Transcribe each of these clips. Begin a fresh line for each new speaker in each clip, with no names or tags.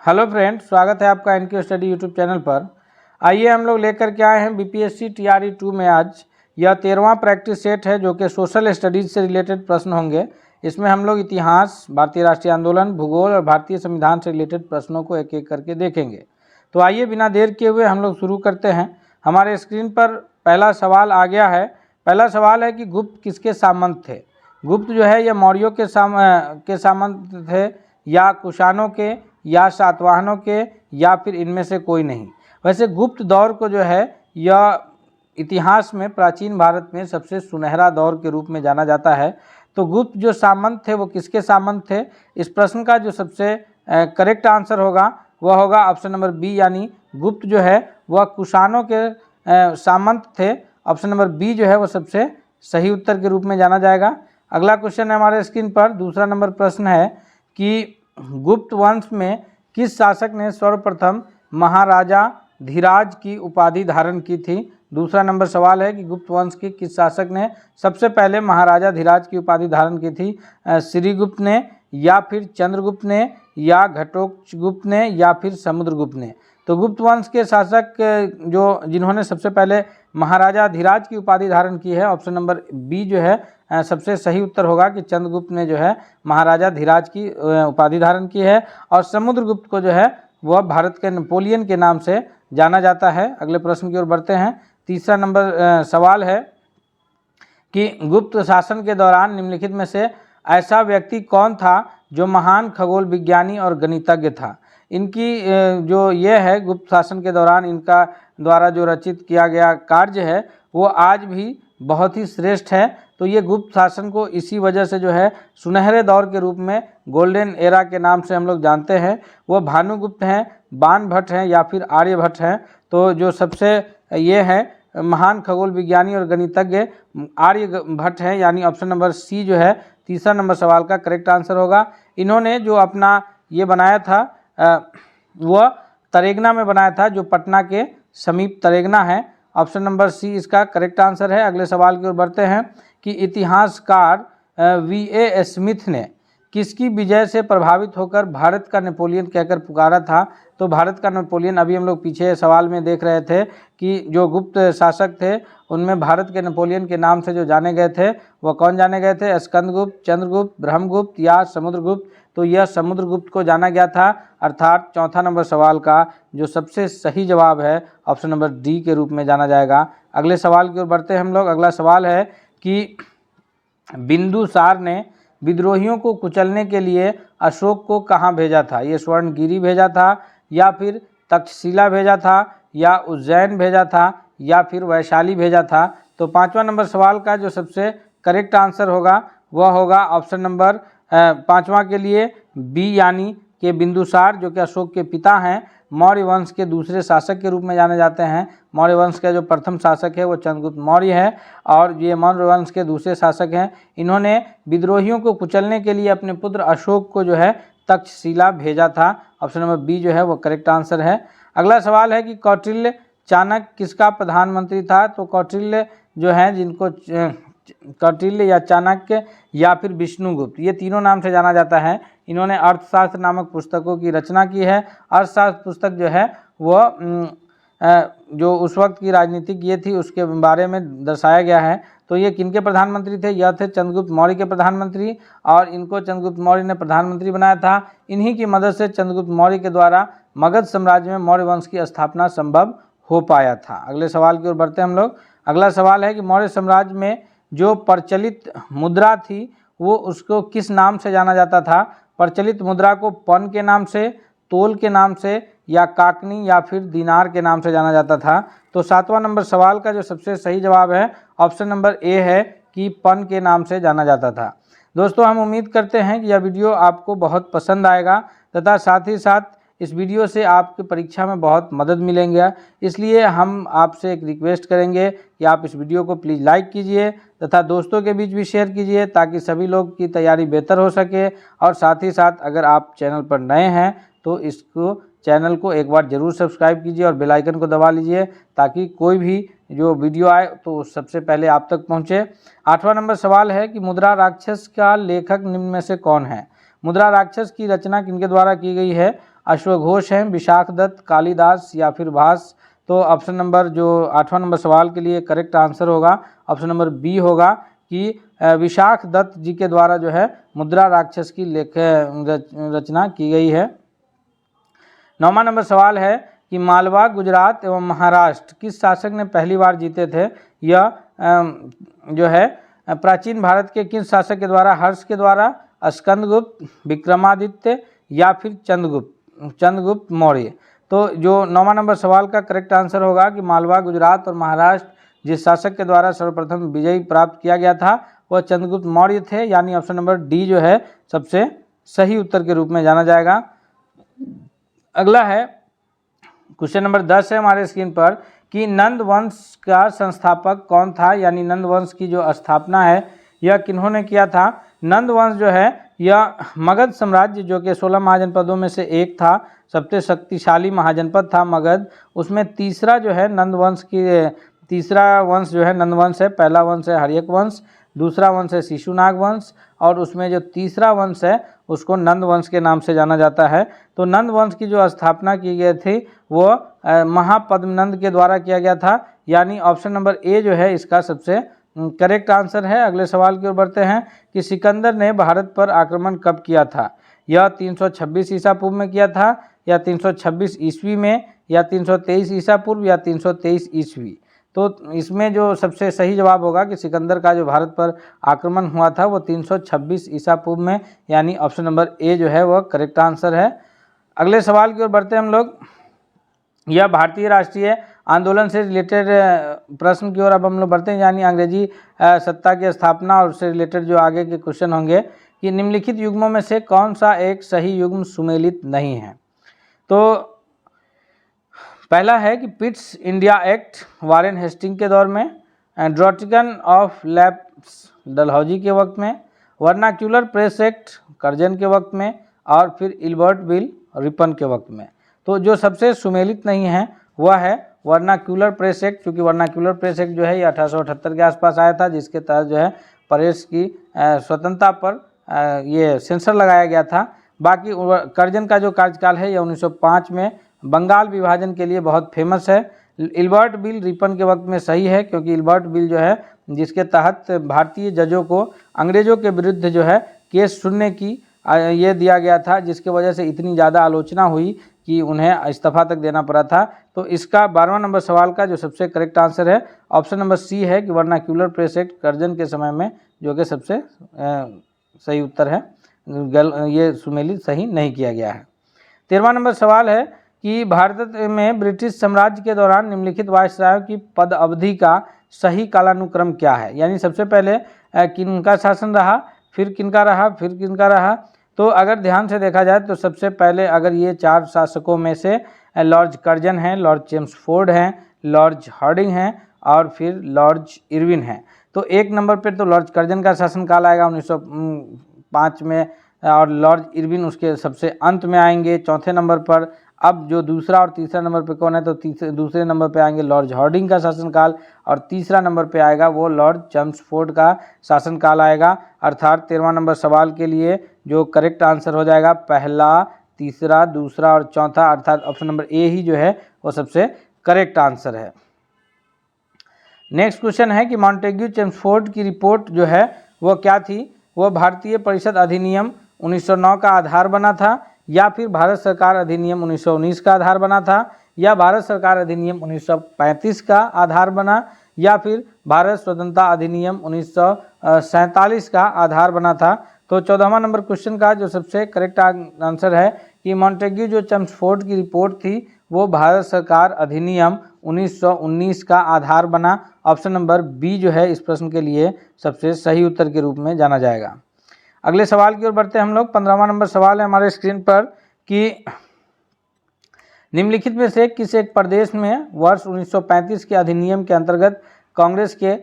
Hello friends, स्वागत है आपका एनके स्टडी यूट्यूब चैनल पर। आइए हम लोग लेकर के आए हैं बीपीएससी टीआरई 2 में आज यह 13वां प्रैक्टिस सेट है जो कि सोशल स्टडीज़ से रिलेटेड प्रश्न होंगे। इसमें हम लोग इतिहास, भारतीय राष्ट्रीय आंदोलन, भूगोल और भारतीय संविधान से रिलेटेड प्रश्नों को एक एक करके देखेंगे। तो आइए बिना देर किए हुए हम लोग शुरू करते हैं। हमारे स्क्रीन पर पहला सवाल आ गया है। पहला सवाल है कि गुप्त किसके सामंत थे। गुप्त जो है यह मौर्यों के सामंत थे, या कुषाणों के, या सातवाहनों के, या फिर इनमें से कोई नहीं। वैसे गुप्त दौर को जो है यह इतिहास में प्राचीन भारत में सबसे सुनहरा दौर के रूप में जाना जाता है। तो गुप्त जो सामंत थे वो किसके सामंत थे। इस प्रश्न का जो सबसे करेक्ट आंसर होगा वह होगा ऑप्शन नंबर बी, यानी गुप्त जो है वह कुषाणों के सामंत थे। ऑप्शन नंबर बी जो है वह सबसे सही उत्तर के रूप में जाना जाएगा। अगला क्वेश्चन है हमारे स्क्रीन पर। दूसरा नंबर प्रश्न है कि गुप्त वंश में किस शासक ने सर्वप्रथम महाराजा धीराज की उपाधि धारण की थी। दूसरा नंबर सवाल है कि गुप्त वंश के किस शासक ने सबसे पहले महाराजा धीराज की उपाधि धारण की थी। श्रीगुप्त ने, या फिर चंद्रगुप्त ने, या घटोत्कच ने, या फिर समुद्रगुप्त ने। तो गुप्त वंश के शासक जिन्होंने सबसे पहले महाराजा धीराज की उपाधि धारण की है, ऑप्शन नंबर बी जो है सबसे सही उत्तर होगा कि चंद्रगुप्त ने जो है महाराजा धीराज की उपाधि धारण की है। और समुद्रगुप्त को जो है वह भारत के नेपोलियन के नाम से जाना जाता है। अगले प्रश्न की ओर बढ़ते हैं। तीसरा नंबर सवाल है कि गुप्त शासन के दौरान निम्नलिखित में से ऐसा व्यक्ति कौन था जो महान खगोल विज्ञानी और गणितज्ञ था। इनकी जो ये है गुप्त शासन के दौरान इनका द्वारा जो रचित किया गया कार्य है वो आज भी बहुत ही श्रेष्ठ है। तो ये गुप्त शासन को इसी वजह से जो है सुनहरे दौर के रूप में, गोल्डन एरा के नाम से हम लोग जानते हैं। वो भानुगुप्त हैं, बाणभट्ट हैं, या फिर आर्यभट्ट हैं। तो जो सबसे ये है महान खगोल विज्ञानी और गणितज्ञ आर्यभट्ट हैं, यानी ऑप्शन नंबर सी जो है तीसरा नंबर सवाल का करेक्ट आंसर होगा। इन्होंने जो अपना ये बनाया था वह तरेगना में बनाया था, जो पटना के समीप तरेगना है। ऑप्शन नंबर सी इसका करेक्ट आंसर है। अगले सवाल की ओर बढ़ते हैं कि इतिहासकार वी.ए. स्मिथ ने किसकी विजय से प्रभावित होकर भारत का नेपोलियन कहकर पुकारा था। तो भारत का नेपोलियन अभी हम लोग पीछे सवाल में देख रहे थे कि जो गुप्त शासक थे उनमें भारत के नेपोलियन के नाम से जो जाने गए थे वह कौन जाने गए थे, स्कंदगुप्त, चंद्रगुप्त, ब्रह्मगुप्त या समुद्रगुप्त। तो यह समुद्रगुप्त को जाना गया था, अर्थात चौथा नंबर सवाल का जो सबसे सही जवाब है ऑप्शन नंबर डी के रूप में जाना जाएगा। अगले सवाल की ओर बढ़ते हैं हम लोग। अगला सवाल है कि बिंदुसार ने विद्रोहियों को कुचलने के लिए अशोक को कहाँ भेजा था। ये स्वर्णगिरी भेजा था, या फिर तक्षशिला भेजा था, या उज्जैन भेजा था, या फिर वैशाली भेजा था। तो पांचवा नंबर सवाल का जो सबसे करेक्ट आंसर होगा वह होगा ऑप्शन नंबर पांचवा के लिए बी, यानी कि बिंदुसार जो कि अशोक के पिता हैं, मौर्य वंश के दूसरे शासक के रूप में जाने जाते हैं। मौर्य वंश का जो प्रथम शासक है वो चंद्रगुप्त मौर्य है, और ये मौर्य वंश के दूसरे शासक हैं। इन्होंने विद्रोहियों को कुचलने के लिए अपने पुत्र अशोक को जो है तक्षशिला भेजा था। ऑप्शन नंबर बी जो है वो करेक्ट आंसर है। अगला सवाल है कि कौटिल्य चाणक्य किसका प्रधानमंत्री था। तो कौटिल्य जो है, जिनको कौटिल्य या चाणक्य या फिर विष्णुगुप्त, ये तीनों नाम से जाना जाता है। इन्होंने अर्थशास्त्र नामक पुस्तकों की रचना की है। अर्थशास्त्र पुस्तक जो है वह जो उस वक्त की राजनीतिक ये थी उसके बारे में दर्शाया गया है। तो ये किनके प्रधानमंत्री थे, यह थे चंद्रगुप्त मौर्य के प्रधानमंत्री, और इनको चंद्रगुप्त मौर्य ने प्रधानमंत्री बनाया था। इन्हीं की मदद से चंद्रगुप्त मौर्य के द्वारा मगध साम्राज्य में मौर्य वंश की स्थापना संभव हो पाया था। अगले सवाल की ओर बढ़ते हैं हम लोग। अगला सवाल है कि मौर्य साम्राज्य में जो प्रचलित मुद्रा थी वो उसको किस नाम से जाना जाता था। प्रचलित मुद्रा को पन के नाम से, तोल के नाम से, या काकनी, या फिर दिनार के नाम से जाना जाता था। तो सातवां नंबर सवाल का जो सबसे सही जवाब है ऑप्शन नंबर ए है कि पन के नाम से जाना जाता था। दोस्तों, हम उम्मीद करते हैं कि यह वीडियो आपको बहुत पसंद आएगा, तथा साथ ही साथ इस वीडियो से आपकी परीक्षा में बहुत मदद मिलेंगे। इसलिए हम आपसे एक रिक्वेस्ट करेंगे कि आप इस वीडियो को प्लीज़ लाइक कीजिए तथा दोस्तों के बीच भी शेयर कीजिए, ताकि सभी लोग की तैयारी बेहतर हो सके। और साथ ही साथ अगर आप चैनल पर नए हैं तो इसको चैनल को एक बार ज़रूर सब्सक्राइब कीजिए और बेल आइकन को दबा लीजिए, ताकि कोई भी जो वीडियो आए तो सबसे पहले आप तक पहुंचे। आठवां नंबर सवाल है कि मुद्रा राक्षस का लेखक निम्न में से कौन है। मुद्रा राक्षस की रचना किनके द्वारा की गई है। अश्वघोष हैं, विशाख दत्त, कालिदास या फिर भास। तो ऑप्शन नंबर जो 8वां नंबर सवाल के लिए करेक्ट आंसर होगा ऑप्शन नंबर बी होगा कि विशाख दत्त जी के द्वारा जो है मुद्रा राक्षस की रचना की गई है। 9वां नंबर सवाल है कि मालवा, गुजरात एवं महाराष्ट्र किस शासक ने पहली बार जीते थे? यह जो है प्राचीन भारत के किस शासक के द्वारा? हर्ष के द्वारा, स्कंदगुप्त, विक्रमादित्य या फिर चंद्रगुप्त मौर्य। तो जो 9वां नंबर सवाल का करेक्ट आंसर होगा कि मालवा, गुजरात और महाराष्ट्र जिस शासक के द्वारा सर्वप्रथम विजय प्राप्त किया गया था वह चंद्रगुप्त मौर्य थे, यानी ऑप्शन नंबर डी जो है सबसे सही उत्तर के रूप में जाना जाएगा। अगला है क्वेश्चन नंबर 10 है हमारे स्क्रीन पर कि नंद वंश का संस्थापक कौन था? यानी नंद वंश की जो स्थापना है यह किन्होंने किया था? नंद वंश जो है यह मगध साम्राज्य जो कि 16 महाजनपदों में से एक था, सबसे शक्तिशाली महाजनपद था मगध। उसमें तीसरा जो है नंद वंश की तीसरा वंश जो है नंद वंश है। पहला वंश है हर्यक वंश, दूसरा वंश है शिशुनाग वंश और उसमें जो तीसरा वंश है उसको नंद वंश के नाम से जाना जाता है। तो नंद वंश की जो स्थापना की गई थी वो महापद्मनंद के द्वारा किया गया था, यानी ऑप्शन नंबर ए जो है इसका सबसे करेक्ट आंसर है। अगले सवाल की ओर बढ़ते हैं कि सिकंदर ने भारत पर आक्रमण कब किया था? यह 326 ईसा पूर्व में किया था या 326 ईस्वी में या 323 ईसा पूर्व या 323 ईस्वी? तो इसमें जो सबसे सही जवाब होगा कि सिकंदर का जो भारत पर आक्रमण हुआ था वो 326 ईसा पूर्व में, यानी ऑप्शन नंबर ए जो है वह करेक्ट आंसर है। अगले सवाल की ओर बढ़ते हैं हम लोग। यह भारतीय राष्ट्रीय आंदोलन से रिलेटेड प्रश्न की ओर अब हम लोग बढ़ते हैं, यानी अंग्रेजी सत्ता की स्थापना और उससे रिलेटेड जो आगे के क्वेश्चन होंगे कि निम्नलिखित युग्मों में से कौन सा एक सही युग्म सुमेलित नहीं है? तो पहला है कि Pitt's India Act Warren Hastings के दौर में, ड्रॉटिकन ऑफ लैप्स डलहौजी के वक्त में, वर्नाक्यूलर प्रेस एक्ट कर्जन के वक्त में और फिर इल्बर्ट बिल रिपन के वक्त में। तो जो सबसे सुमेलित नहीं है वह है वर्नाक्यूलर प्रेस एक्ट, क्योंकि वर्नाक्यूलर प्रेस एक्ट जो है ये 1878 के आसपास आया था, जिसके तहत जो है प्रेस की स्वतंत्रता पर ये सेंसर लगाया गया था। बाकी कर्जन का जो कार्यकाल है यह 1905 में बंगाल विभाजन के लिए बहुत फेमस है। इल्बर्ट बिल रिपन के वक्त में सही है, क्योंकि इल्बर्ट बिल जो है जिसके तहत भारतीय जजों को अंग्रेजों के विरुद्ध जो है केस सुनने की ये दिया गया था, जिसके वजह से इतनी ज़्यादा आलोचना हुई कि उन्हें इस्तीफा तक देना पड़ा था। तो इसका 12वां नंबर सवाल का जो सबसे करेक्ट आंसर है ऑप्शन नंबर सी है कि वर्नाक्यूलर प्रेस एक्ट कर्जन के समय में, जो कि सबसे सही उत्तर है। ये सुमेलित सही नहीं किया गया है। 13वां नंबर सवाल है कि भारत में ब्रिटिश साम्राज्य के दौरान निम्नलिखित वायसरायों की पद अवधि का सही कालानुक्रम क्या है? यानी सबसे पहले किनका शासन रहा, फिर किनका रहा, फिर किनका रहा। तो अगर ध्यान से देखा जाए तो सबसे पहले अगर ये 4 शासकों में से लॉर्ड कर्जन हैं, लॉर्ड चेम्सफोर्ड हैं, लॉर्ड हार्डिंग हैं और फिर लॉर्ड इरविन हैं। तो 1 नंबर पर तो लॉर्ड कर्जन का शासनकाल आएगा 1905 में, और लॉर्ड इरविन उसके सबसे अंत में आएंगे 4थे नंबर पर। अब जो दूसरा और तीसरा नंबर पे कौन है, तो दूसरे नंबर पे आएंगे लॉर्ड हार्डिंग का शासनकाल, और तीसरा नंबर पे आएगा वो लॉर्ड चेम्सफोर्ड का शासनकाल आएगा। अर्थात 13वां नंबर सवाल के लिए जो करेक्ट आंसर हो जाएगा पहला, तीसरा, दूसरा और चौथा, अर्थात ऑप्शन नंबर ए ही जो है वो सबसे करेक्ट आंसर है। नेक्स्ट क्वेश्चन है कि मॉन्टेग्यू चेम्सफोर्ड की रिपोर्ट जो है वो क्या थी? वह भारतीय परिषद अधिनियम 1909 का आधार बना था, या फिर भारत सरकार अधिनियम 1919 का आधार बना था, या भारत सरकार अधिनियम 1935 का आधार बना, या फिर भारत स्वतंत्रता अधिनियम 1947 का आधार बना था। तो 14वां नंबर क्वेश्चन का जो सबसे करेक्ट आंसर है कि मॉन्टेग्यू जो चेम्सफोर्ड की रिपोर्ट थी वो भारत सरकार अधिनियम 1919 का आधार बना। ऑप्शन नंबर बी जो है इस प्रश्न के लिए सबसे सही उत्तर के रूप में जाना जाएगा। अगले सवाल की ओर बढ़ते हैं हम लोग। 15वां नंबर सवाल है हमारे स्क्रीन पर कि निम्नलिखित में से किस एक प्रदेश में वर्ष 1935 के अधिनियम के अंतर्गत कांग्रेस के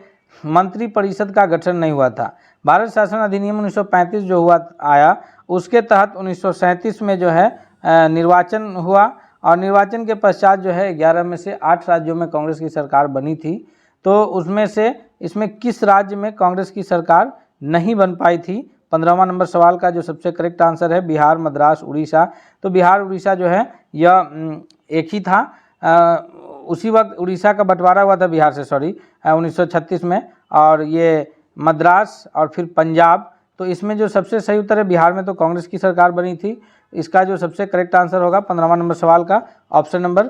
मंत्री परिषद का गठन नहीं हुआ था? भारत शासन अधिनियम 1935 जो हुआ आया उसके तहत 1937 में जो है निर्वाचन हुआ, और निर्वाचन के पश्चात जो है 11 में से 8 राज्यों में कांग्रेस की सरकार बनी थी। तो उसमें से इसमें किस राज्य में कांग्रेस की सरकार नहीं बन पाई थी 15वां नंबर सवाल का जो सबसे करेक्ट आंसर है बिहार, मद्रास, उड़ीसा। तो बिहार उड़ीसा जो है यह एक ही था। उसी वक्त उड़ीसा का बंटवारा हुआ था बिहार से 1936 में, और ये मद्रास और फिर पंजाब। तो इसमें जो सबसे सही उत्तर है बिहार में तो कांग्रेस की सरकार बनी थी। इसका जो सबसे करेक्ट आंसर होगा 15वां नंबर सवाल का ऑप्शन नंबर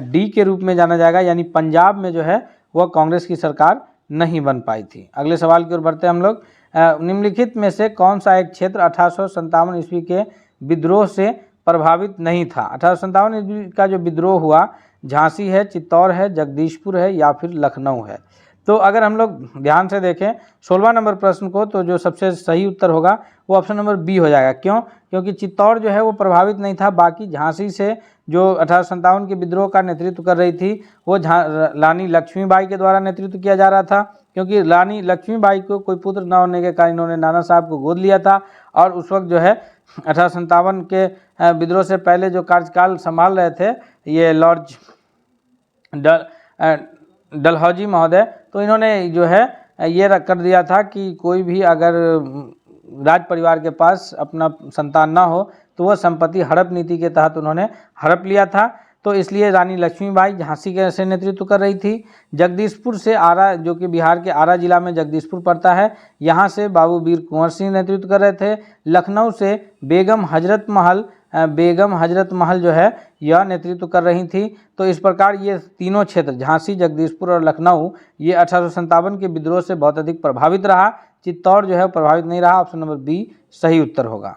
डी के रूप में जाना जाएगा, यानी पंजाब में जो है वह कांग्रेस की सरकार नहीं बन पाई थी। अगले सवाल की ओर बढ़ते हैं हम लोग। निम्नलिखित में से कौन सा एक क्षेत्र 1857 ईस्वी के विद्रोह से प्रभावित नहीं था? 1857 ईस्वी का जो विद्रोह हुआ झांसी है, चित्तौड़ है, जगदीशपुर है या फिर लखनऊ है। तो अगर हम लोग ध्यान से देखें 16वां नंबर प्रश्न को, तो जो सबसे सही उत्तर होगा वो ऑप्शन नंबर बी हो जाएगा। क्यों? क्योंकि चित्तौड़ जो है वो प्रभावित नहीं था। बाकी झांसी से जो 1857 के विद्रोह का नेतृत्व कर रही थी वो रानी लक्ष्मीबाई के द्वारा नेतृत्व किया जा रहा था, क्योंकि रानी लक्ष्मीबाई को कोई पुत्र न होने के कारण इन्होंने नाना साहब को गोद लिया था। और उस वक्त जो है 1857 के विद्रोह से पहले जो कार्यकाल संभाल रहे थे ये लॉर्ड डलहौजी महोदय, तो इन्होंने जो है ये कर दिया था कि कोई भी अगर राज परिवार के पास अपना संतान ना हो तो वह संपत्ति हड़प नीति के तहत उन्होंने हड़प लिया था। तो इसलिए रानी लक्ष्मीबाई झांसी के से नेतृत्व कर रही थी। जगदीशपुर से आरा, जो कि बिहार के आरा जिला में जगदीशपुर पड़ता है, यहाँ से बाबू वीर कुंवर सिंह नेतृत्व कर रहे थे। लखनऊ से बेगम हजरत महल जो है यह नेतृत्व कर रही थी। तो इस प्रकार ये तीनों क्षेत्र झांसी, जगदीशपुर और लखनऊ ये 1857 के विद्रोह से बहुत अधिक प्रभावित रहा। चित्तौड़ जो है प्रभावित नहीं रहा। ऑप्शन नंबर बी सही उत्तर होगा।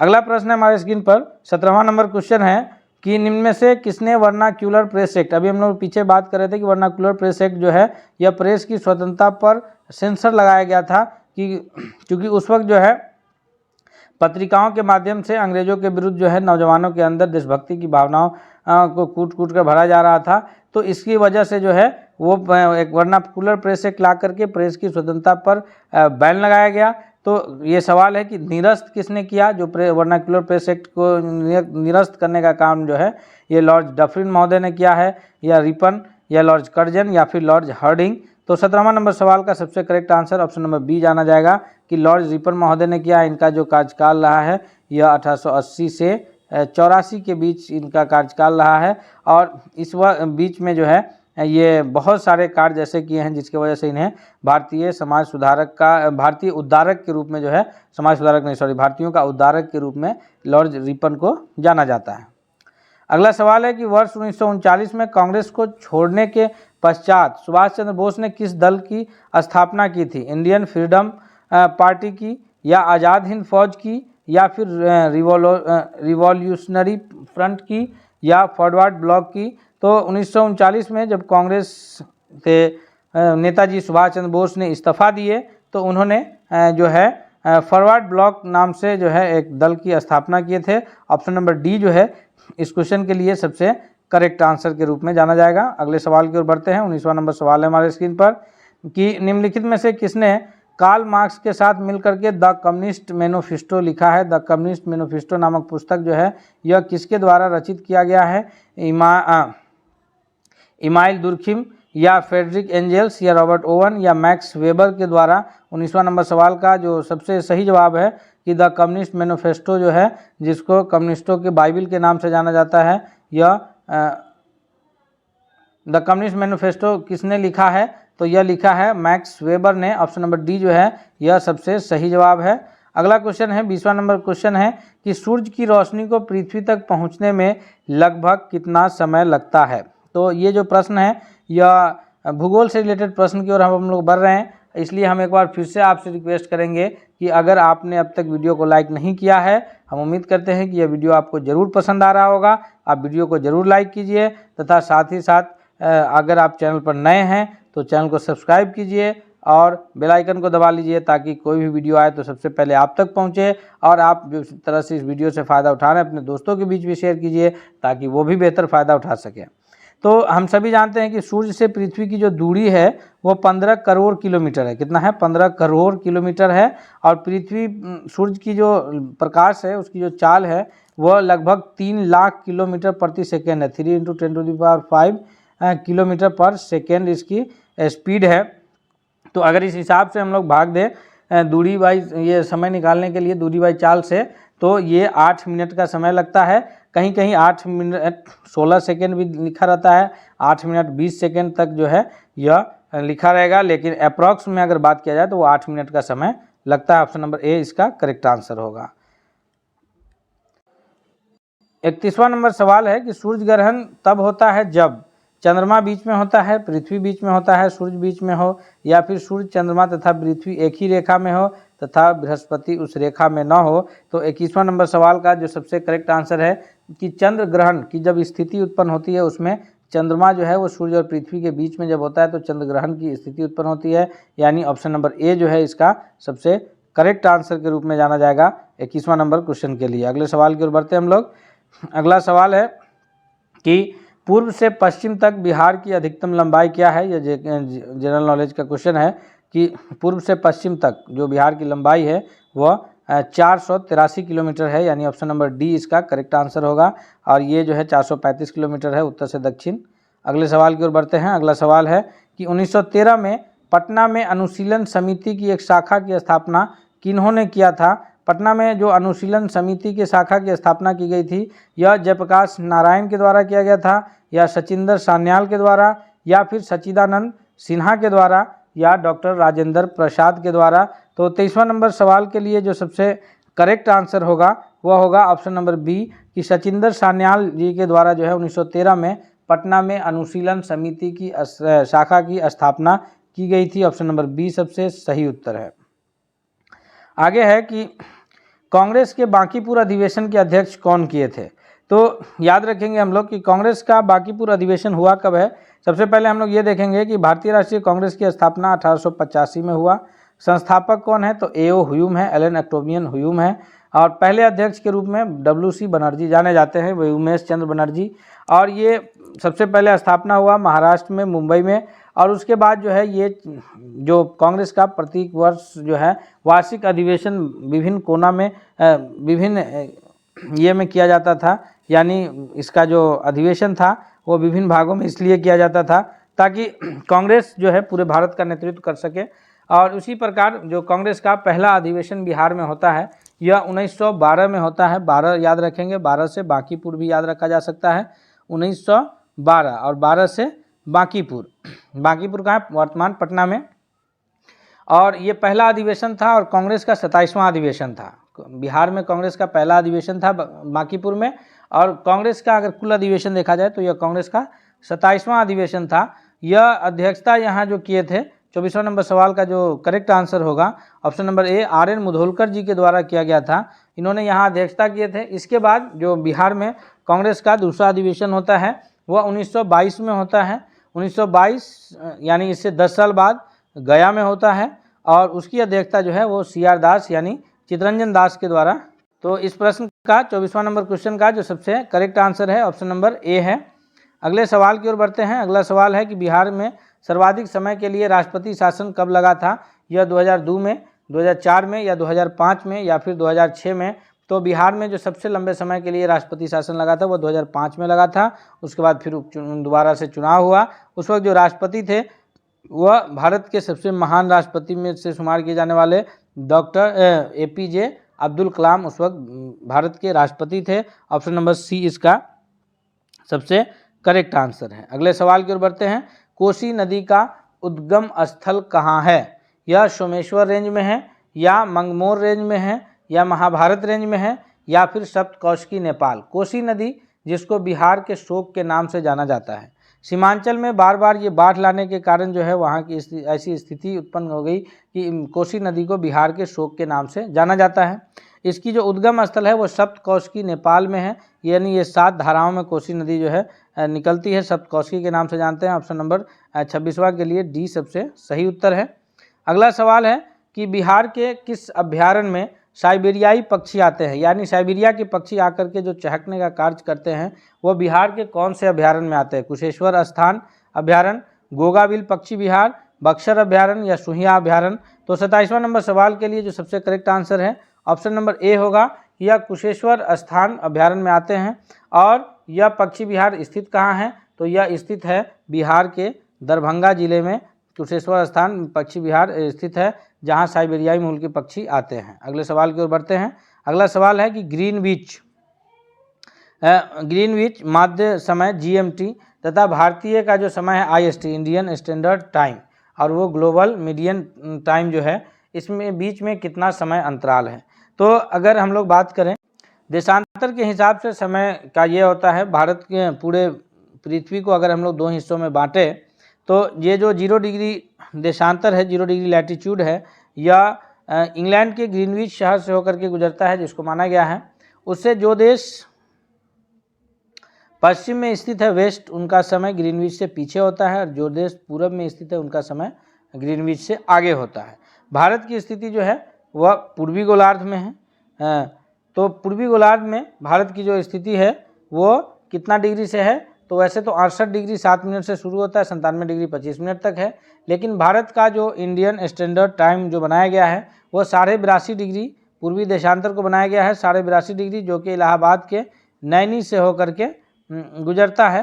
अगला प्रश्न है हमारे स्क्रीन पर 17वां नंबर क्वेश्चन है कि निम्न में से किसने वर्नाक्यूलर प्रेस एक्ट, अभी हम लोग पीछे बात कर रहे थे कि वर्नाक्यूलर प्रेस एक्ट जो है यह प्रेस की स्वतंत्रता पर सेंसर लगाया गया था, कि क्योंकि उस वक्त जो है पत्रिकाओं के माध्यम से अंग्रेजों के विरुद्ध जो है नौजवानों के अंदर देशभक्ति की भावनाओं को कूट कूट कर भरा जा रहा था। तो इसकी वजह से जो है वो एक वर्नाक्यूलर प्रेस एक्ट ला करके प्रेस की स्वतंत्रता पर बैन लगाया गया। तो ये सवाल है कि निरस्त किसने किया? जो वर्नाक्यूलर प्रेस एक्ट को निरस्त करने का काम जो है ये लॉर्ड डफरिन महोदय ने किया है, या रिपन, या लॉर्ड कर्जन, या फिर लॉर्ड हार्डिंग। तो 17वां नंबर सवाल का सबसे correct answer option number B जाना जाएगा कि लॉर्ड रिपन महोदय ने किया। इनका जो कार्यकाल रहा है यह 1880 से 84 के बीच इनका कार्यकाल रहा है, और इस बीच में जो है ये बहुत सारे कार्य जैसे किए हैं जिसकी वजह से इन्हें भारतीय उद्धारक के रूप में जो है भारतीयों का उद्धारक के रूप में लॉर्ड रिपन को जाना जाता है। अगला सवाल है कि वर्ष 1939 में कांग्रेस को छोड़ने के पश्चात सुभाष चंद्र बोस ने किस दल की स्थापना की थी? इंडियन फ्रीडम पार्टी की, या आज़ाद हिंद फौज की, या फिर रिवॉल्यूशनरी फ्रंट की, या फॉरवर्ड ब्लॉक की। तो 1939 में जब कांग्रेस के नेताजी सुभाष चंद्र बोस ने इस्तीफा दिए तो उन्होंने जो है फॉरवर्ड ब्लॉक नाम से जो है एक दल की स्थापना किए थे। ऑप्शन नंबर डी जो है इस क्वेश्चन के लिए सबसे करेक्ट आंसर के रूप में जाना जाएगा। अगले सवाल की ओर बढ़ते हैं। 19वां नंबर सवाल है हमारे स्क्रीन पर कि निम्नलिखित में से किसने कार्ल मार्क्स के साथ मिलकर के द कम्युनिस्ट मैनिफेस्टो लिखा है? द कम्युनिस्ट मैनिफेस्टो नामक पुस्तक जो है यह किसके द्वारा रचित किया गया है? इमाइल दुर्खिम, या फ्रेडरिक एंजल्स, या रॉबर्ट ओवन, या मैक्स वेबर के द्वारा। 19वां नंबर सवाल का जो सबसे सही जवाब है कि द कम्युनिस्ट मैनिफेस्टो जो है, जिसको कम्युनिस्टों के बाइबिल के नाम से जाना जाता है, यह द कम्युनिस्ट मैनिफेस्टो किसने लिखा है? तो यह लिखा है मैक्स वेबर ने। ऑप्शन नंबर डी जो है यह सबसे सही जवाब है। अगला क्वेश्चन है 20वां नंबर क्वेश्चन है कि सूर्य की रोशनी को पृथ्वी तक पहुंचने में लगभग कितना समय लगता है? तो ये जो प्रश्न है यह भूगोल से रिलेटेड प्रश्न की ओर हम लोग बढ़ रहे हैं, इसलिए हम एक बार फिर से आपसे रिक्वेस्ट करेंगे कि अगर आपने अब तक वीडियो को लाइक नहीं किया है, हम उम्मीद करते हैं कि यह वीडियो आपको ज़रूर पसंद आ रहा होगा। आप वीडियो को ज़रूर लाइक कीजिए, तथा साथ ही साथ अगर आप चैनल पर नए हैं तो चैनल को सब्सक्राइब कीजिए और बेल आइकन को दबा लीजिए, ताकि कोई भी वीडियो आए तो सबसे पहले आप तक पहुंचे। और आप जो तरह से इस वीडियो से फ़ायदा उठा रहे हैं अपने दोस्तों के बीच भी शेयर कीजिए, ताकि वो भी बेहतर फ़ायदा उठा सकें। तो हम सभी जानते हैं कि सूर्य से पृथ्वी की जो दूरी है वो 15 करोड़ किलोमीटर है। कितना है? 15 करोड़ किलोमीटर है। और पृथ्वी सूर्य की जो प्रकाश है उसकी जो चाल है वह लगभग 3 लाख किलोमीटर प्रति सेकेंड है। 3 × 10⁵ किलोमीटर पर सेकेंड इसकी स्पीड है। तो अगर इस हिसाब से हम लोग भाग दें दूरी बाई ये समय निकालने के लिए दूरी बाई चाल से, तो ये 8 मिनट का समय लगता है। कहीं कहीं 8 मिनट 16 सेकेंड भी लिखा रहता है, 8 मिनट 20 सेकेंड तक जो है यह लिखा रहेगा, लेकिन अप्रॉक्स में अगर बात किया जाए तो वो 8 मिनट का समय लगता है। ऑप्शन नंबर ए इसका करेक्ट आंसर होगा। 31वां नंबर सवाल है कि सूर्य ग्रहण तब होता है जब चंद्रमा बीच में होता है, पृथ्वी बीच में होता है, सूर्य बीच में हो, या फिर सूर्य चंद्रमा तथा पृथ्वी एक ही रेखा में हो तथा बृहस्पति उस रेखा में न हो। तो 21वां नंबर सवाल का जो सबसे करेक्ट आंसर है कि चंद्र ग्रहण की जब स्थिति उत्पन्न होती है उसमें चंद्रमा जो है वो सूर्य और पृथ्वी के बीच में जब होता है तो चंद्र ग्रहण की स्थिति उत्पन्न होती है, यानी ऑप्शन नंबर ए जो है इसका सबसे करेक्ट आंसर के रूप में जाना जाएगा 21वां नंबर क्वेश्चन के लिए। अगले सवाल की ओर बढ़ते हैं हम लोग। अगला सवाल है कि पूर्व से पश्चिम तक बिहार की अधिकतम लंबाई क्या है। यह जनरल नॉलेज का क्वेश्चन है कि पूर्व से पश्चिम तक जो बिहार की लंबाई है वह 483 किलोमीटर है, यानी ऑप्शन नंबर डी इसका करेक्ट आंसर होगा। और ये जो है 435 किलोमीटर है उत्तर से दक्षिण। अगले सवाल की ओर बढ़ते हैं। अगला सवाल है कि 1913 में पटना में अनुशीलन समिति की एक शाखा की स्थापना किन्होंने किया था। पटना में जो अनुशीलन समिति की शाखा की स्थापना की गई थी यह जयप्रकाश नारायण के द्वारा किया गया था, या सचिंदर सान्याल के द्वारा, या फिर सच्चिदानंद सिन्हा के द्वारा, या डॉक्टर राजेंद्र प्रसाद के द्वारा। तो 23वां नंबर सवाल के लिए जो सबसे करेक्ट आंसर होगा वह होगा ऑप्शन नंबर बी कि सचिंदर सान्याल जी के द्वारा जो है 1913 में पटना में अनुशीलन समिति की शाखा की स्थापना की गई थी। ऑप्शन नंबर बी सबसे सही उत्तर है। आगे है कि कांग्रेस के बांकीपुर अधिवेशन के अध्यक्ष कौन किए थे। तो याद रखेंगे हम लोग कि कांग्रेस का बांकीपुर अधिवेशन हुआ कब है। सबसे पहले हम लोग ये देखेंगे कि भारतीय राष्ट्रीय कांग्रेस की स्थापना 1885 में हुआ। संस्थापक कौन है, तो एओ ह्यूम है, एलन एक्टोबियन ह्यूम है। और पहले अध्यक्ष के रूप में WC बनर्जी जाने जाते हैं, वही उमेश चंद्र बनर्जी। और ये सबसे पहले स्थापना हुआ महाराष्ट्र में, मुंबई में। और उसके बाद जो है ये जो कांग्रेस का प्रत्येक वर्ष जो है वार्षिक अधिवेशन विभिन्न कोना में विभिन्न ये में किया जाता था, यानी इसका जो अधिवेशन था वो विभिन्न भागों में इसलिए किया जाता था ताकि कांग्रेस जो है पूरे भारत का नेतृत्व कर सके। और उसी प्रकार जो कांग्रेस का पहला अधिवेशन बिहार में होता है यह 1912 में होता है। 12 याद रखेंगे, 12 से बांकीपुर भी याद रखा जा सकता है। 1912 और 12 से बांकीपुर, बांकीपुर का है वर्तमान पटना में। और ये पहला अधिवेशन था और कांग्रेस का 27वां अधिवेशन था। बिहार में कांग्रेस का पहला अधिवेशन था बांकीपुर में, और कांग्रेस का अगर कुल अधिवेशन देखा जाए तो यह कांग्रेस का 27वां अधिवेशन था। यह अध्यक्षता यहाँ जो किए थे, 24वां नंबर सवाल का जो करेक्ट आंसर होगा option number A RN Mudholkar ji के द्वारा किया गया था। इन्होंने यहाँ अध्यक्षता किए थे। इसके बाद जो बिहार में कांग्रेस का दूसरा अधिवेशन होता है वह 1922 में होता है। 1922 यानी इससे 10 साल बाद गया में होता है, और उसकी अध्यक्षता जो है वो CR दास यानी चितरंजन दास के द्वारा। तो इस प्रश्न का 24वां नंबर क्वेश्चन का जो सबसे करेक्ट आंसर है ऑप्शन नंबर ए है। अगले सवाल की ओर बढ़ते हैं। अगला सवाल है कि बिहार में सर्वाधिक समय के लिए राष्ट्रपति शासन कब लगा था। यह 2002 में, 2004 में, या 2005 में, या फिर 2006 में। तो बिहार में जो सबसे लंबे समय के लिए राष्ट्रपति शासन लगा था वो 2005 में लगा था। उसके बाद फिर दोबारा से चुनाव हुआ। उस वक्त जो राष्ट्रपति थे वह भारत के सबसे महान राष्ट्रपति में से शुमार किए जाने वाले डॉक्टर APJ अब्दुल कलाम उस वक्त भारत के राष्ट्रपति थे। ऑप्शन नंबर सी इसका सबसे करेक्ट आंसर है। अगले सवाल की ओर बढ़ते हैं। कोसी नदी का उद्गम स्थल कहाँ है। यह सोमेश्वर रेंज में है, या मंगमोर रेंज में है, या महाभारत रेंज में है, या फिर सप्तकौशिकी नेपाल। कोसी नदी जिसको बिहार के शोक के नाम से जाना जाता है। सीमांचल में बार बार ये बाढ़ लाने के कारण जो है वहाँ की ऐसी स्थिति उत्पन्न हो गई कि कोसी नदी को बिहार के शोक के नाम से जाना जाता है। इसकी जो उद्गम स्थल है वो सप्तकौशिकी नेपाल में है, यानी ये 7 धाराओं में कोसी नदी जो है निकलती है, सप्तकौशिकी के नाम से जानते हैं। ऑप्शन नंबर 26वां के लिए डी सबसे सही उत्तर है। अगला सवाल है कि बिहार के किस अभ्यारण्य में साइबेरियाई पक्षी आते हैं, यानी साइबेरिया के पक्षी आकर के जो चहकने का कार्य करते हैं वो बिहार के कौन से अभ्यारण्य में आते हैं। कुशेश्वर स्थान अभ्यारण्य, गोगाबिल पक्षी विहार, बक्सर अभ्यारण्य, या सुहिया अभ्यारण्य। तो 27वां नंबर सवाल के लिए जो सबसे करेक्ट आंसर है ऑप्शन नंबर ए होगा। यह कुशेश्वर स्थान अभ्यारण्य में आते हैं। और यह पक्षी विहार स्थित कहाँ है, तो यह स्थित है बिहार के दरभंगा जिले में। कुशेश्वर स्थान पक्षी विहार स्थित है जहाँ साइबेरियाई मूल के पक्षी आते हैं। अगले सवाल की ओर बढ़ते हैं। अगला सवाल है कि ग्रीनविच माध्य समय GMT तथा भारतीय का जो समय है IST, इंडियन स्टैंडर्ड टाइम, और वो ग्लोबल मीडियन टाइम जो है, इसमें बीच में कितना समय अंतराल है। तो अगर हम लोग बात करें देशांतर के हिसाब से समय का ये होता है, भारत के पूरे पृथ्वी को अगर हम लोग 2 हिस्सों में बांटे तो ये जो 0 डिग्री देशांतर है, 0 डिग्री लैटीट्यूड है, या इंग्लैंड के ग्रीनविच शहर से होकर के गुजरता है, जिसको माना गया है। उससे जो देश पश्चिम में स्थित है वेस्ट, उनका समय ग्रीनविच से पीछे होता है, और जो देश पूरब में स्थित है उनका समय ग्रीनविच से आगे होता है। भारत की स्थिति जो है वह पूर्वी गोलार्ध में है। तो पूर्वी गोलार्ध में भारत की जो स्थिति है वो कितना डिग्री से है, तो वैसे तो 68 डिग्री 7 मिनट से शुरू होता है, 97 डिग्री 25 मिनट तक है। लेकिन भारत का जो इंडियन स्टैंडर्ड टाइम जो बनाया गया है वो 82.5 डिग्री पूर्वी देशांतर को बनाया गया है, 82.5 डिग्री, जो कि इलाहाबाद के नैनी से होकर के गुजरता है।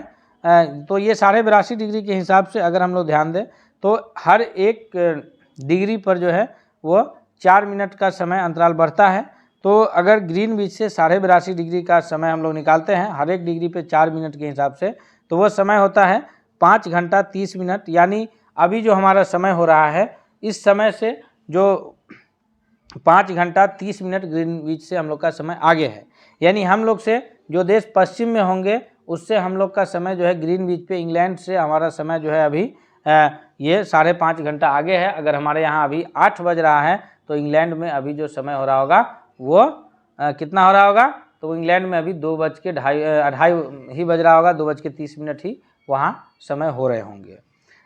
तो ये 82.5 डिग्री के हिसाब से अगर हम लोग ध्यान दें तो हर एक डिग्री पर जो है वो 4 मिनट का समय अंतराल बढ़ता है। तो अगर ग्रीनविच से 82.5 डिग्री का समय हम लोग निकालते हैं हर एक डिग्री पे 4 मिनट के हिसाब से, तो वो समय होता है 5 घंटा 30 मिनट। यानी अभी जो हमारा समय हो रहा है, इस समय से जो 5 घंटा 30 मिनट ग्रीनविच से हम लोग का समय आगे है। यानी हम लोग से जो देश पश्चिम में होंगे उससे हम लोग का समय जो है ग्रीनविच पे, इंग्लैंड से हमारा समय जो है अभी ये 5.5 घंटा आगे है। अगर हमारे यहाँ अभी 8 बज रहा है तो इंग्लैंड में अभी जो समय हो रहा होगा वो कितना हो रहा होगा, तो इंग्लैंड में अभी 2:02 ही बज रहा होगा, 2:30 ही वहाँ समय हो रहे होंगे।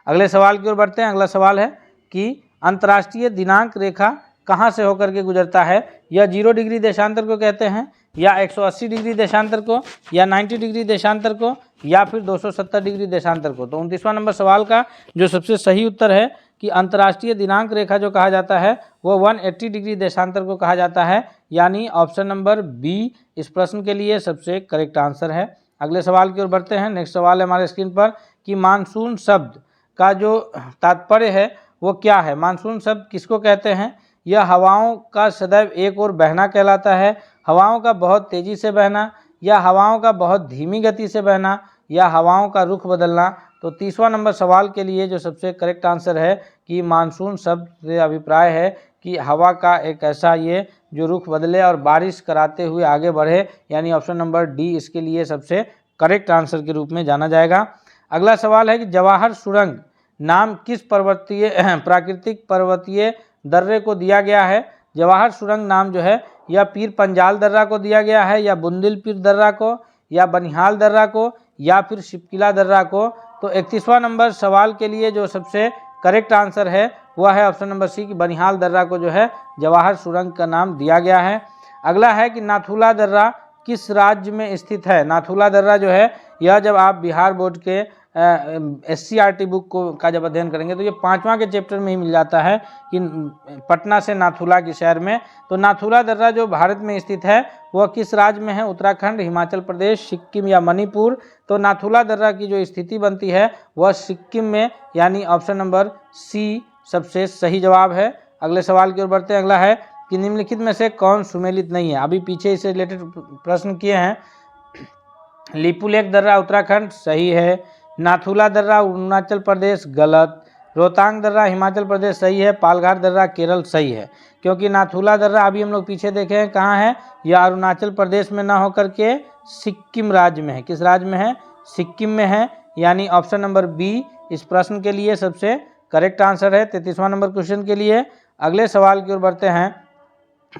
अगले सवाल की ओर बढ़ते हैं। अगला सवाल है कि अंतर्राष्ट्रीय दिनांक रेखा कहाँ से होकर के गुजरता है। यह 0 डिग्री देशांतर को कहते हैं, या 180 डिग्री देशांतर को, या 90 डिग्री देशांतर को, या फिर 270 डिग्री देशांतर को। तो 29वां नंबर सवाल का जो सबसे सही उत्तर है कि अंतर्राष्ट्रीय दिनांक रेखा जो कहा जाता है वो 180 डिग्री देशांतर को कहा जाता है। यानी ऑप्शन नंबर बी इस प्रश्न के लिए सबसे करेक्ट आंसर है। अगले सवाल की ओर बढ़ते हैं। नेक्स्ट सवाल है हमारे स्क्रीन पर कि मानसून शब्द का जो तात्पर्य है वो क्या है। मानसून शब्द किसको कहते हैं। यह हवाओं का सदैव एक ओर बहना कहलाता है, हवाओं का बहुत तेज़ी से बहना, या हवाओं का बहुत धीमी गति से बहना, या हवाओं का रुख बदलना। तो 30वां नंबर सवाल के लिए जो सबसे करेक्ट आंसर है कि मानसून शब्द से अभिप्राय है कि हवा का एक ऐसा ये जो रुख बदले और बारिश कराते हुए आगे बढ़े, यानी ऑप्शन नंबर डी इसके लिए सबसे करेक्ट आंसर के रूप में जाना जाएगा। अगला सवाल है कि जवाहर सुरंग नाम किस प्राकृतिक पर्वतीय दर्रे को दिया गया है। जवाहर सुरंग नाम जो है या पीर पंजाल दर्रा को दिया गया है, या बुंदिल पीर दर्रा को, या बनिहाल दर्रा को, या फिर शिपकिला दर्रा को। तो 31वां नंबर सवाल के लिए जो सबसे करेक्ट आंसर है वह है ऑप्शन नंबर सी कि बनिहाल दर्रा को जो है जवाहर सुरंग का नाम दिया गया है। अगला है कि नाथुला दर्रा किस राज्य में स्थित है। नाथुला दर्रा जो है यह जब आप बिहार बोर्ड के SCRT बुक को का जब अध्ययन करेंगे तो ये 5वां के चैप्टर में ही मिल जाता है कि पटना से नाथुला के शहर में। तो नाथुला दर्रा जो भारत में स्थित है वह किस राज्य में है। उत्तराखंड, हिमाचल प्रदेश, सिक्किम या मणिपुर। तो नाथुला दर्रा की जो स्थिति बनती है वह सिक्किम में, यानी ऑप्शन नंबर सी सबसे सही जवाब है। अगले सवाल की ओर बढ़ते हैं। अगला है कि निम्नलिखित में से कौन सुमेलित नहीं है। अभी पीछे इससे रिलेटेड प्रश्न किए हैं। लिपुलेख दर्रा उत्तराखंड सही है, नाथुला दर्रा अरुणाचल प्रदेश गलत, रोहतांग दर्रा हिमाचल प्रदेश सही है, पालघाट दर्रा केरल सही है। क्योंकि नाथुला दर्रा अभी हम लोग पीछे देखे हैं कहाँ है, यह अरुणाचल प्रदेश में ना होकर के सिक्किम राज्य में है। किस राज्य में है, सिक्किम में है, यानी ऑप्शन नंबर बी इस प्रश्न के लिए सबसे करेक्ट आंसर है 33वां नंबर क्वेश्चन के लिए। अगले सवाल की ओर बढ़ते हैं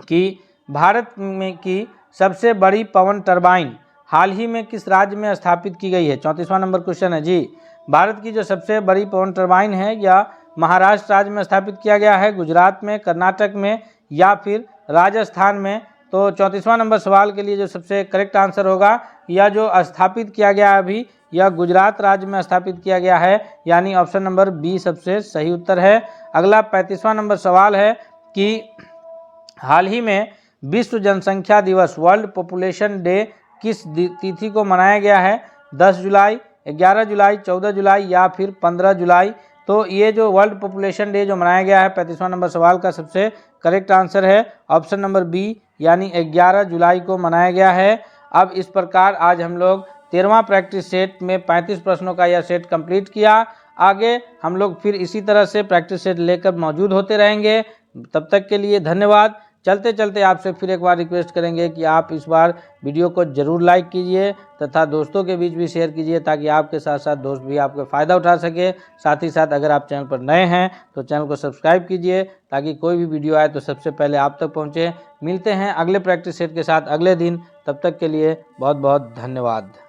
कि भारत में की सबसे बड़ी पवन टरबाइन हाल ही में किस राज्य में स्थापित की गई है। 34वां नंबर क्वेश्चन है जी। भारत की जो सबसे बड़ी पवन टरबाइन है या महाराष्ट्र राज्य में स्थापित किया गया है, गुजरात में, कर्नाटक में, या फिर राजस्थान में। तो 34वां नंबर सवाल के लिए जो सबसे करेक्ट आंसर होगा, यह जो स्थापित किया गया है अभी यह गुजरात राज्य में स्थापित किया गया है, यानी ऑप्शन नंबर बी सबसे सही उत्तर है। अगला 35वां नंबर सवाल है कि हाल ही में विश्व जनसंख्या दिवस वर्ल्ड पॉपुलेशन डे किस तिथि को मनाया गया है। 10 जुलाई, 11 जुलाई, 14 जुलाई या फिर 15 जुलाई। तो ये जो वर्ल्ड पॉपुलेशन डे जो मनाया गया है 35वां नंबर सवाल का सबसे करेक्ट आंसर है ऑप्शन नंबर बी, यानी 11 जुलाई को मनाया गया है। अब इस प्रकार आज हम लोग 13वां प्रैक्टिस सेट में 35 प्रश्नों का यह सेट कंप्लीट किया। आगे हम लोग फिर इसी तरह से प्रैक्टिस सेट लेकर मौजूद होते रहेंगे। तब तक के लिए धन्यवाद। चलते चलते आपसे फिर एक बार रिक्वेस्ट करेंगे कि आप इस बार वीडियो को ज़रूर लाइक कीजिए तथा दोस्तों के बीच भी शेयर कीजिए, ताकि आपके साथ साथ दोस्त भी आपका फ़ायदा उठा सके। साथ ही साथ अगर आप चैनल पर नए हैं तो चैनल को सब्सक्राइब कीजिए, ताकि कोई भी वीडियो आए तो सबसे पहले आप तक पहुँचे। मिलते हैं अगले प्रैक्टिस सेट के साथ अगले दिन। तब तक के लिए बहुत बहुत धन्यवाद।